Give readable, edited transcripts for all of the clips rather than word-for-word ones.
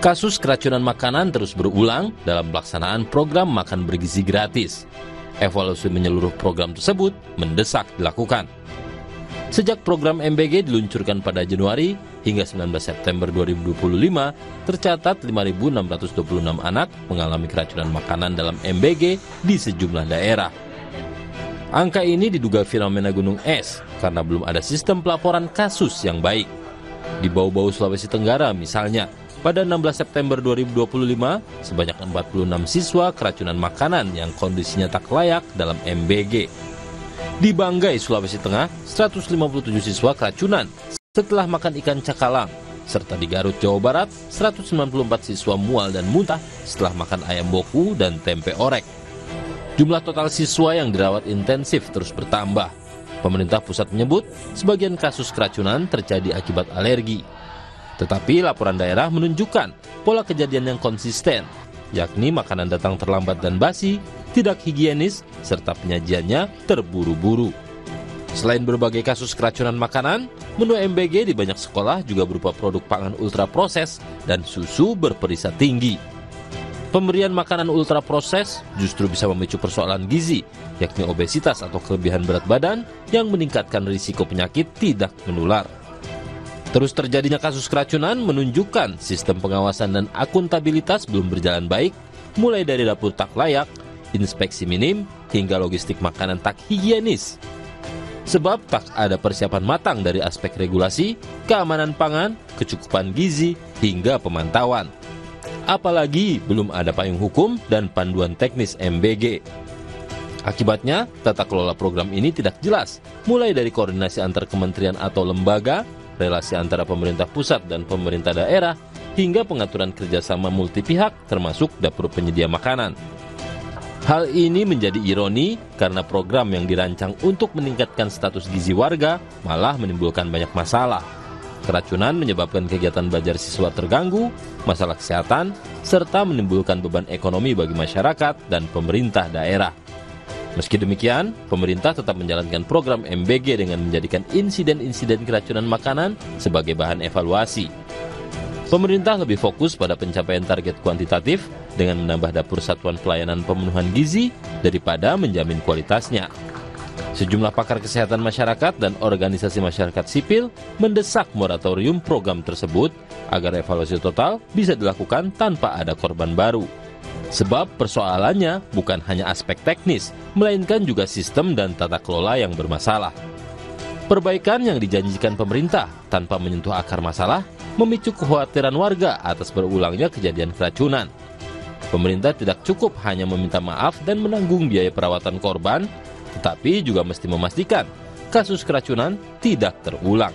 Kasus keracunan makanan terus berulang dalam pelaksanaan program makan bergizi gratis. Evaluasi menyeluruh program tersebut mendesak dilakukan. Sejak program MBG diluncurkan pada Januari hingga 19 September 2025, tercatat 5.626 anak mengalami keracunan makanan dalam MBG di sejumlah daerah. Angka ini diduga fenomena gunung es karena belum ada sistem pelaporan kasus yang baik. Di Bau-Bau, Sulawesi Tenggara misalnya, pada 16 September 2025, sebanyak 46 siswa keracunan makanan yang kondisinya tak layak dalam MBG. Di Banggai, Sulawesi Tengah, 157 siswa keracunan setelah makan ikan cakalang. Serta di Garut, Jawa Barat, 194 siswa mual dan muntah setelah makan ayam boku dan tempe orek. Jumlah total siswa yang dirawat intensif terus bertambah. Pemerintah pusat menyebut sebagian kasus keracunan terjadi akibat alergi. Tetapi laporan daerah menunjukkan pola kejadian yang konsisten, yakni makanan datang terlambat dan basi, tidak higienis, serta penyajiannya terburu-buru. Selain berbagai kasus keracunan makanan, menu MBG di banyak sekolah juga berupa produk pangan ultraproses dan susu berperisa tinggi. Pemberian makanan ultraproses justru bisa memicu persoalan gizi, yakni obesitas atau kelebihan berat badan yang meningkatkan risiko penyakit tidak menular. Terus terjadinya kasus keracunan menunjukkan sistem pengawasan dan akuntabilitas belum berjalan baik, mulai dari dapur tak layak, inspeksi minim, hingga logistik makanan tak higienis. Sebab tak ada persiapan matang dari aspek regulasi, keamanan pangan, kecukupan gizi, hingga pemantauan. Apalagi belum ada payung hukum dan panduan teknis MBG. Akibatnya, tata kelola program ini tidak jelas, mulai dari koordinasi antar kementerian atau lembaga, relasi antara pemerintah pusat dan pemerintah daerah, hingga pengaturan kerjasama multi pihak termasuk dapur penyedia makanan. Hal ini menjadi ironi karena program yang dirancang untuk meningkatkan status gizi warga malah menimbulkan banyak masalah. Keracunan menyebabkan kegiatan belajar siswa terganggu, masalah kesehatan, serta menimbulkan beban ekonomi bagi masyarakat dan pemerintah daerah. Meski demikian, pemerintah tetap menjalankan program MBG dengan menjadikan insiden-insiden keracunan makanan sebagai bahan evaluasi. Pemerintah lebih fokus pada pencapaian target kuantitatif dengan menambah dapur satuan pelayanan pemenuhan gizi daripada menjamin kualitasnya. Sejumlah pakar kesehatan masyarakat dan organisasi masyarakat sipil mendesak moratorium program tersebut agar evaluasi total bisa dilakukan tanpa ada korban baru. Sebab persoalannya bukan hanya aspek teknis, melainkan juga sistem dan tata kelola yang bermasalah. Perbaikan yang dijanjikan pemerintah tanpa menyentuh akar masalah memicu kekhawatiran warga atas berulangnya kejadian keracunan. Pemerintah tidak cukup hanya meminta maaf dan menanggung biaya perawatan korban, tetapi juga mesti memastikan kasus keracunan tidak terulang.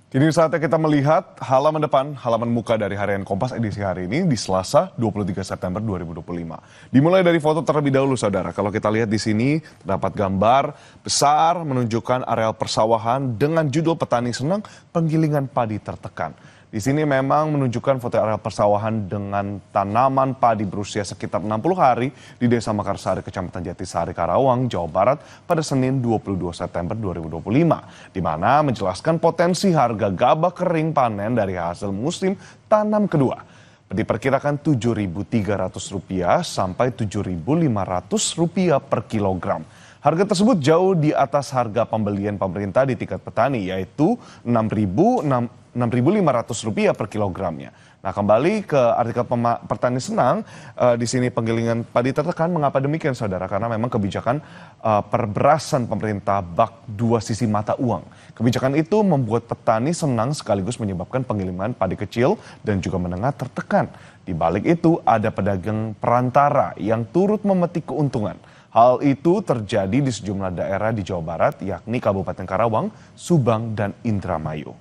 Kini saatnya kita melihat halaman depan, halaman muka dari Harian Kompas edisi hari ini di Selasa 23 September 2025. Dimulai dari foto terlebih dahulu, saudara. Kalau kita lihat di sini terdapat gambar besar menunjukkan areal persawahan dengan judul Petani Senang, Penggilingan Padi Tertekan. Di sini memang menunjukkan foto areal persawahan dengan tanaman padi berusia sekitar 60 hari di Desa Mekarsari, Kecamatan Jatisari, Karawang, Jawa Barat pada Senin 22 September 2025, di mana menjelaskan potensi harga gabah kering panen dari hasil musim tanam kedua. Diperkirakan Rp7.300 sampai Rp7.500 per kilogram. Harga tersebut jauh di atas harga pembelian pemerintah di tingkat petani, yaitu Rp6.500 per kilogramnya. Nah, kembali ke artikel Petani Senang, di sini penggilingan padi tertekan. Mengapa demikian, saudara? Karena memang kebijakan perberasan pemerintah bak dua sisi mata uang. Kebijakan itu membuat petani senang sekaligus menyebabkan penggilingan padi kecil dan juga menengah tertekan. Di balik itu ada pedagang perantara yang turut memetik keuntungan. Hal itu terjadi di sejumlah daerah di Jawa Barat, yakni Kabupaten Karawang, Subang, dan Indramayu.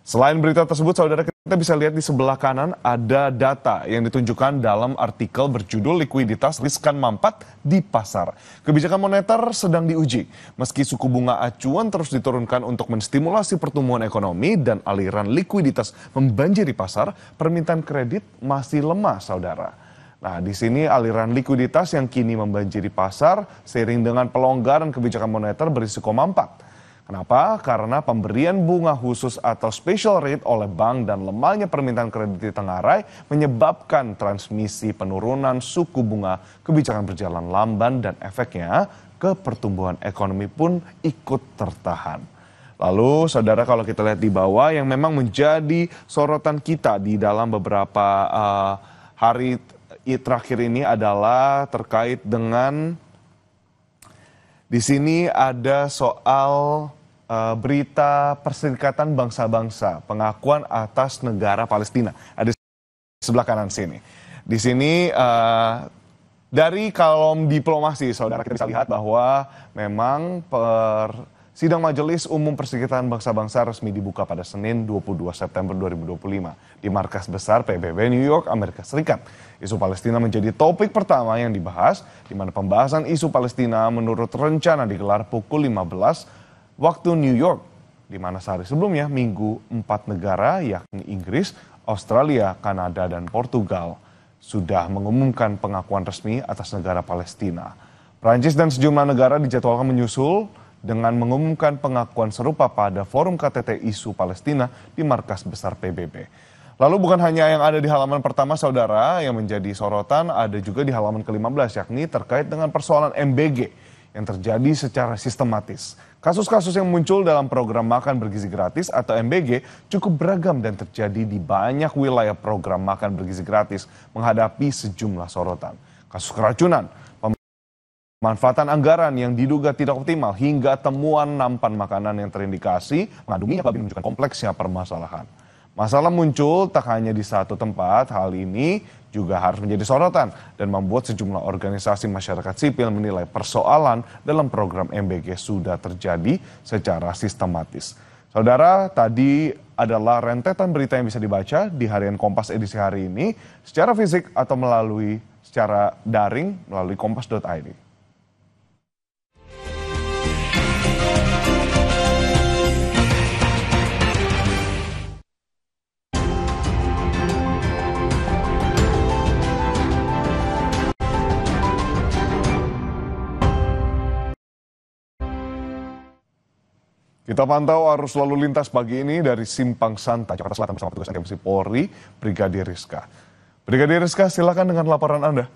Selain berita tersebut, saudara, kita bisa lihat di sebelah kanan ada data yang ditunjukkan dalam artikel berjudul Likuiditas Riskan Mampat di Pasar. Kebijakan moneter sedang diuji. Meski suku bunga acuan terus diturunkan untuk menstimulasi pertumbuhan ekonomi dan aliran likuiditas membanjiri pasar, permintaan kredit masih lemah, saudara. Nah, di sini aliran likuiditas yang kini membanjiri pasar seiring dengan pelonggaran kebijakan moneter berisiko mampat. Kenapa? Karena pemberian bunga khusus atau special rate oleh bank dan lemahnya permintaan kredit di Tenggarai menyebabkan transmisi penurunan suku bunga kebijakan berjalan lamban dan efeknya ke pertumbuhan ekonomi pun ikut tertahan. Lalu saudara kalau kita lihat di bawah yang memang menjadi sorotan kita di dalam beberapa hari terakhir ini adalah terkait dengan di sini ada soal berita Perserikatan Bangsa-Bangsa, pengakuan atas negara Palestina. Ada di sebelah kanan sini. Di sini dari kolom diplomasi, saudara kita bisa lihat bahwa memang sidang Majelis Umum Perserikatan Bangsa-Bangsa resmi dibuka pada Senin 22 September 2025 di markas besar PBB New York, Amerika Serikat. Isu Palestina menjadi topik pertama yang dibahas, di mana pembahasan isu Palestina menurut rencana digelar pukul 15 waktu New York, di mana sehari sebelumnya Minggu 4 negara yakni Inggris, Australia, Kanada, dan Portugal sudah mengumumkan pengakuan resmi atas negara Palestina. Prancis dan sejumlah negara dijadwalkan menyusul dengan mengumumkan pengakuan serupa pada forum KTT isu Palestina di markas besar PBB. Lalu bukan hanya yang ada di halaman pertama saudara yang menjadi sorotan, ada juga di halaman ke-15 yakni terkait dengan persoalan MBG yang terjadi secara sistematis. Kasus-kasus yang muncul dalam program makan bergizi gratis atau MBG cukup beragam dan terjadi di banyak wilayah program makan bergizi gratis menghadapi sejumlah sorotan. Kasus keracunan, pemanfaatan anggaran yang diduga tidak optimal hingga temuan nampan makanan yang terindikasi mengandung minyak babi menunjukkan kompleksnya permasalahan. Masalah muncul tak hanya di satu tempat, hal ini juga harus menjadi sorotan dan membuat sejumlah organisasi masyarakat sipil menilai persoalan dalam program MBG sudah terjadi secara sistematis. Saudara, tadi adalah rentetan berita yang bisa dibaca di Harian Kompas edisi hari ini secara fisik atau secara daring melalui kompas.id. Kita pantau arus lalu lintas pagi ini dari Simpang Santa, Jakarta Selatan bersama petugas ATM Polri, Brigadir Rizka. Brigadir Rizka, silakan dengan laporan Anda.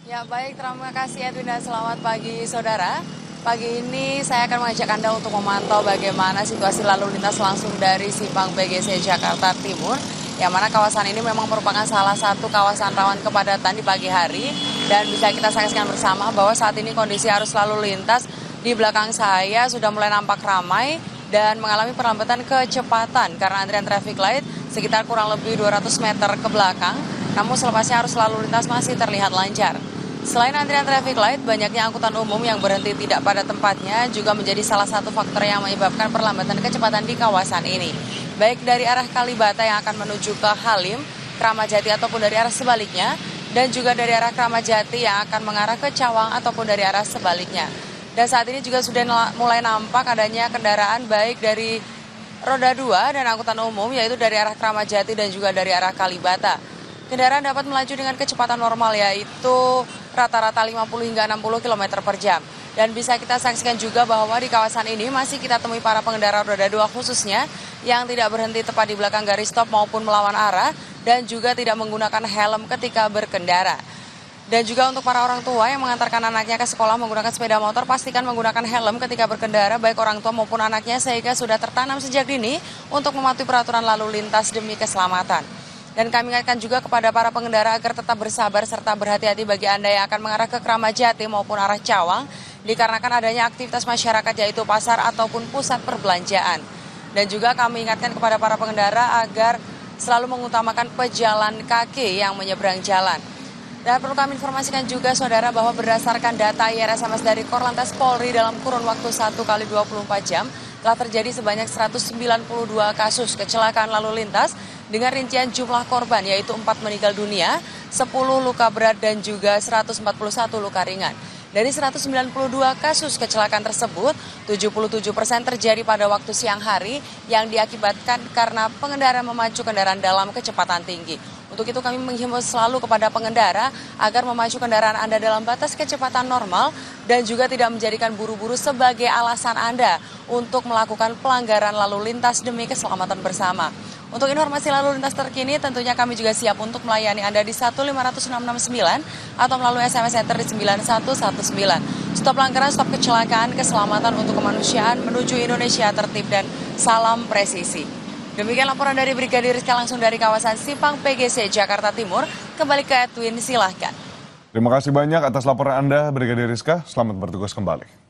Ya baik, terima kasih Edwin dan selamat pagi saudara. Pagi ini saya akan mengajak Anda untuk memantau bagaimana situasi lalu lintas langsung dari Simpang BGC Jakarta Timur. Yang mana kawasan ini memang merupakan salah satu kawasan rawan kepadatan di pagi hari. Dan bisa kita saksikan bersama bahwa saat ini kondisi arus lalu lintas di belakang saya sudah mulai nampak ramai dan mengalami perlambatan kecepatan karena antrian traffic light sekitar kurang lebih 200 meter ke belakang. Namun selepasnya arus lalu lintas masih terlihat lancar. Selain antrian traffic light, banyaknya angkutan umum yang berhenti tidak pada tempatnya juga menjadi salah satu faktor yang menyebabkan perlambatan kecepatan di kawasan ini. Baik dari arah Kalibata yang akan menuju ke Halim, Kramajati ataupun dari arah sebaliknya, dan juga dari arah Kramajati yang akan mengarah ke Cawang ataupun dari arah sebaliknya. Dan saat ini juga sudah mulai nampak adanya kendaraan baik dari roda 2 dan angkutan umum yaitu dari arah Kramajati dan juga dari arah Kalibata. Kendaraan dapat melaju dengan kecepatan normal yaitu rata-rata 50 hingga 60 km per jam. Dan bisa kita saksikan juga bahwa di kawasan ini masih kita temui para pengendara roda 2 khususnya yang tidak berhenti tepat di belakang garis stop maupun melawan arah dan juga tidak menggunakan helm ketika berkendara. Dan juga untuk para orang tua yang mengantarkan anaknya ke sekolah menggunakan sepeda motor, pastikan menggunakan helm ketika berkendara baik orang tua maupun anaknya sehingga sudah tertanam sejak dini untuk mematuhi peraturan lalu lintas demi keselamatan. Dan kami ingatkan juga kepada para pengendara agar tetap bersabar serta berhati-hati bagi Anda yang akan mengarah ke Kramajati maupun arah Cawang dikarenakan adanya aktivitas masyarakat yaitu pasar ataupun pusat perbelanjaan. Dan juga kami ingatkan kepada para pengendara agar selalu mengutamakan pejalan kaki yang menyeberang jalan. Dan perlu kami informasikan juga saudara bahwa berdasarkan data IRSMS dari Korlantas Polri dalam kurun waktu 1 kali 24 jam telah terjadi sebanyak 192 kasus kecelakaan lalu lintas dengan rincian jumlah korban yaitu 4 meninggal dunia, 10 luka berat dan juga 141 luka ringan. Dari 192 kasus kecelakaan tersebut, 77% terjadi pada waktu siang hari yang diakibatkan karena pengendara memacu kendaraan dalam kecepatan tinggi. Untuk itu kami menghimbau selalu kepada pengendara agar memacu kendaraan Anda dalam batas kecepatan normal dan juga tidak menjadikan buru-buru sebagai alasan Anda untuk melakukan pelanggaran lalu lintas demi keselamatan bersama. Untuk informasi lalu lintas terkini tentunya kami juga siap untuk melayani Anda di 15669 atau melalui SMS Enter di 9119. Stop pelanggaran, stop kecelakaan, keselamatan untuk kemanusiaan menuju Indonesia tertib dan salam presisi. Demikian laporan dari Brigadir Rizka langsung dari kawasan Simpang PGC Jakarta Timur. Kembali ke Edwin, silahkan. Terima kasih banyak atas laporan Anda, Brigadir Rizka. Selamat bertugas kembali.